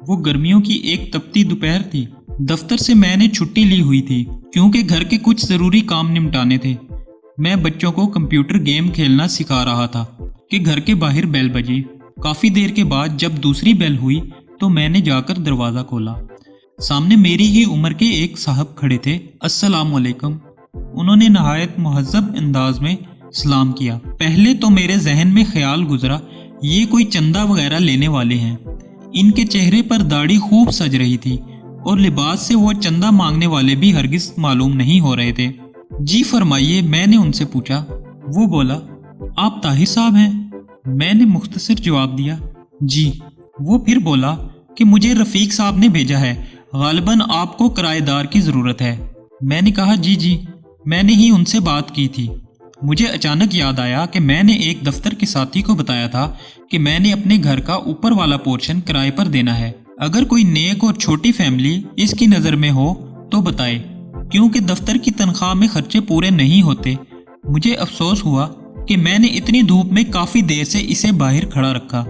वो गर्मियों की एक तपती दोपहर थी। दफ्तर से मैंने छुट्टी ली हुई थी क्योंकि घर के कुछ ज़रूरी काम निपटाने थे। मैं बच्चों को कंप्यूटर गेम खेलना सिखा रहा था कि घर के बाहर बेल बजी। काफ़ी देर के बाद जब दूसरी बेल हुई तो मैंने जाकर दरवाज़ा खोला। सामने मेरी ही उम्र के एक साहब खड़े थे। अस्सलाम वालेकुम। उन्होंने नहायत मुहज़्ज़ब अंदाज में सलाम किया। पहले तो मेरे जहन में ख्याल गुजरा ये कोई चंदा वगैरह लेने वाले हैं। इनके चेहरे पर दाढ़ी खूब सज रही थी और लिबास से वो चंदा मांगने वाले भी हरगिज मालूम नहीं हो रहे थे। जी फरमाइए, मैंने उनसे पूछा। वो बोला, आप ताहिर साहब हैं? मैंने मुख्तसर जवाब दिया, जी। वो फिर बोला कि मुझे रफ़ीक साहब ने भेजा है, गालिबन आपको किराएदार की ज़रूरत है। मैंने कहा, जी, मैंने ही उनसे बात की थी। मुझे अचानक याद आया कि मैंने एक दफ्तर के साथी को बताया था कि मैंने अपने घर का ऊपर वाला पोर्शन किराए पर देना है। अगर कोई नेक और छोटी फैमिली इसकी नज़र में हो तो बताए, क्योंकि दफ्तर की तनख्वाह में खर्चे पूरे नहीं होते। मुझे अफसोस हुआ कि मैंने इतनी धूप में काफ़ी देर से इसे बाहर खड़ा रखा।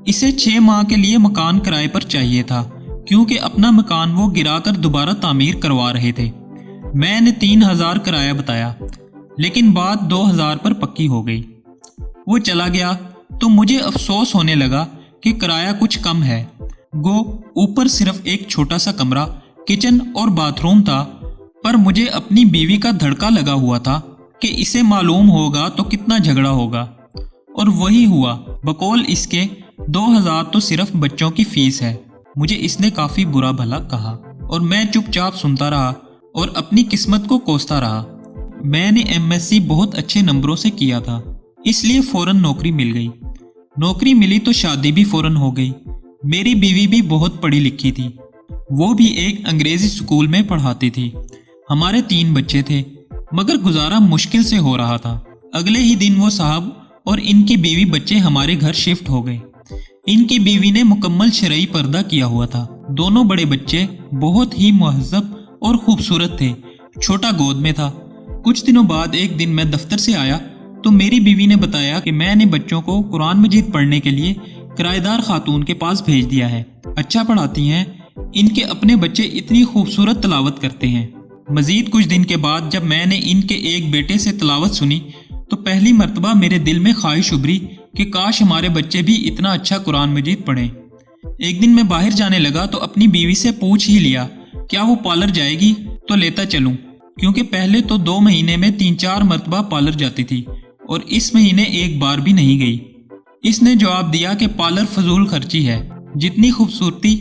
इसे 6 माह के लिए मकान किराए पर चाहिए था, क्योंकि अपना मकान वो गिराकर दोबारा तामीर करवा रहे थे। मैंने 3000 किराया बताया, लेकिन बात 2000 पर पक्की हो गई। वो चला गया तो मुझे अफसोस होने लगा कि किराया कुछ कम है। गो ऊपर सिर्फ एक छोटा सा कमरा, किचन और बाथरूम था, पर मुझे अपनी बीवी का धड़का लगा हुआ था कि इसे मालूम होगा तो कितना झगड़ा होगा। और वही हुआ। बकौल इसके 2000 तो सिर्फ बच्चों की फीस है। मुझे इसने काफ़ी बुरा भला कहा और मैं चुपचाप सुनता रहा और अपनी किस्मत को कोसता रहा। मैंने MSc बहुत अच्छे नंबरों से किया था, इसलिए फ़ौरन नौकरी मिल गई। नौकरी मिली तो शादी भी फ़ौरन हो गई। मेरी बीवी भी बहुत पढ़ी लिखी थी, वो भी एक अंग्रेज़ी स्कूल में पढ़ाती थी। हमारे 3 बच्चे थे, मगर गुजारा मुश्किल से हो रहा था। अगले ही दिन वो साहब और इनकी बीवी बच्चे हमारे घर शिफ्ट हो गए। इनकी बीवी ने मुकम्मल शरई पर्दा किया हुआ था। दोनों बड़े बच्चे बहुत ही मुहज़्ज़ब और खूबसूरत थे। छोटा गोद में था। कुछ दिनों बाद एक दिन मैं दफ्तर से आया तो मेरी बीवी ने बताया कि मैंने बच्चों को कुरान मजीद पढ़ने के लिए किराएदार खातून के पास भेज दिया है। अच्छा पढ़ाती हैं, इनके अपने बच्चे इतनी खूबसूरत तलावत करते हैं। मजीद कुछ दिन के बाद जब मैंने इनके एक बेटे से तलावत सुनी तो पहली मर्तबा मेरे दिल में ख्वाहिश उभरी कि काश हमारे बच्चे भी इतना अच्छा कुरान मजीद पढ़ें। एक दिन मैं बाहर जाने लगा तो अपनी बीवी से पूछ ही लिया, क्या वो पार्लर जाएगी तो लेता चलूं, क्योंकि पहले तो 2 महीने में 3-4 मरतबा पार्लर जाती थी और इस महीने एक बार भी नहीं गई। इसने जवाब दिया कि पार्लर फजूल खर्ची है। जितनी खूबसूरती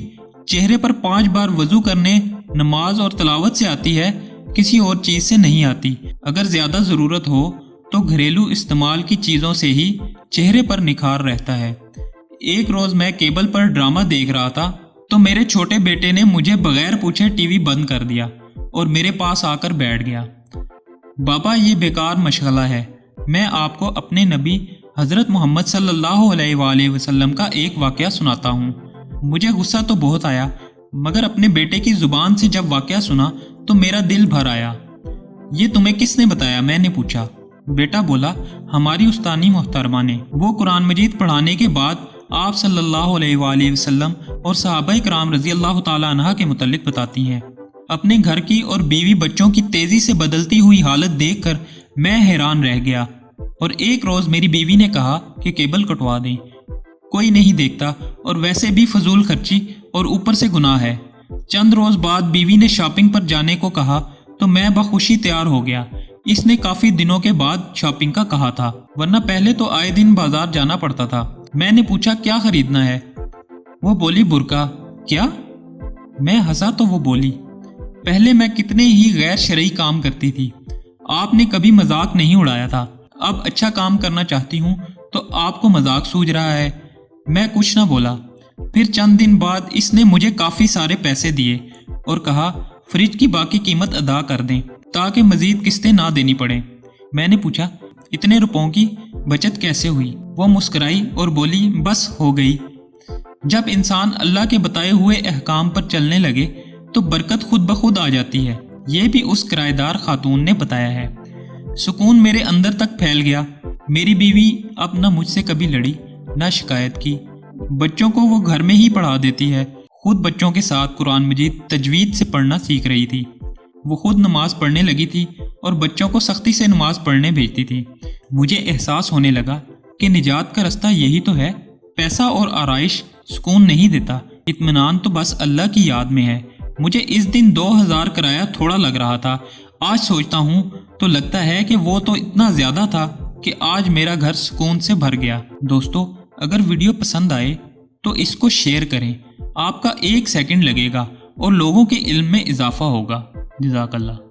चेहरे पर 5 बार वजू करने, नमाज और तलावत से आती है, किसी और चीज़ से नहीं आती। अगर ज़्यादा ज़रूरत हो तो घरेलू इस्तेमाल की चीज़ों से ही चेहरे पर निखार रहता है। एक रोज़ मैं केबल पर ड्रामा देख रहा था तो मेरे छोटे बेटे ने मुझे बगैर पूछे टीवी बंद कर दिया और मेरे पास आकर बैठ गया। बाबा, ये बेकार मशगला है। मैं आपको अपने नबी हज़रत मोहम्मद सल्लल्लाहु अलैहि वसल्लम का एक वाक़या सुनाता हूँ। मुझे गुस्सा तो बहुत आया, मगर अपने बेटे की ज़ुबान से जब वाक़या सुना तो मेरा दिल भर आया। ये तुम्हें किसने बताया? मैंने पूछा। बेटा बोला, हमारी उस्तानी मोहतरमा ने। वो कुरान मजीद पढ़ाने के बाद आप सल्लल्लाहु अलैहि वसल्लम और सहाबाए किराम रज़ी अल्लाह तआला अन्हा के मुतल्लिक बताती हैं। अपने घर की और बीवी बच्चों की तेज़ी से बदलती हुई हालत देखकर मैं हैरान रह गया और एक रोज़ मेरी बीवी ने कहा कि केबल कटवा दें, कोई नहीं देखता और वैसे भी फजूल खर्ची और ऊपर से गुनाह है। चंद रोज़ बाद बीवी ने शॉपिंग पर जाने को कहा तो मैं बखुशी तैयार हो गया। इसने काफ़ी दिनों के बाद शॉपिंग का कहा था, वरना पहले तो आए दिन बाजार जाना पड़ता था। मैंने पूछा, क्या खरीदना है? वो बोली, बुर्का। क्या? मैं हंसा तो वो बोली, पहले मैं कितने ही गैर शरई काम करती थी, आपने कभी मजाक नहीं उड़ाया था। अब अच्छा काम करना चाहती हूँ तो आपको मजाक सूझ रहा है। मैं कुछ ना बोला। फिर चंद दिन बाद इसने मुझे काफ़ी सारे पैसे दिए और कहा फ्रिज की बाकी कीमत अदा कर दें ताकि मज़ीद किस्तें ना देनी पड़ें। मैंने पूछा, इतने रुपयों की बचत कैसे हुई? वो मुस्कुराई और बोली, बस हो गई। जब इंसान अल्लाह के बताए हुए अहकाम पर चलने लगे तो बरकत खुद ब खुद आ जाती है। ये भी उस किराएदार खातून ने बताया है। सुकून मेरे अंदर तक फैल गया। मेरी बीवी अब न मुझसे कभी लड़ी, न शिकायत की। बच्चों को वो घर में ही पढ़ा देती है, خود بچوں کے ساتھ قرآن مجید تجوید سے پڑھنا سیکھ رہی تھی۔ وہ خود نماز پڑھنے لگی تھی اور بچوں کو سختی سے نماز پڑھنے بھیجتی تھی۔ مجھے احساس ہونے لگا کہ نجات کا رستہ یہی تو ہے۔ پیسہ اور آرائش سکون نہیں دیتا، اطمینان تو بس اللہ کی یاد میں ہے۔ مجھے اس دن 2000 کرایہ تھوڑا لگ رہا تھا، آج سوچتا ہوں تو لگتا ہے کہ وہ تو اتنا زیادہ تھا کہ آج میرا گھر سکون سے بھر گیا۔ دوستو، اگر ویڈیو پسند آئے تو اس کو شیئر کریں، آپ کا 1 سیکنڈ لگے گا اور لوگوں کے علم میں اضافہ ہوگا۔ جزاک اللہ۔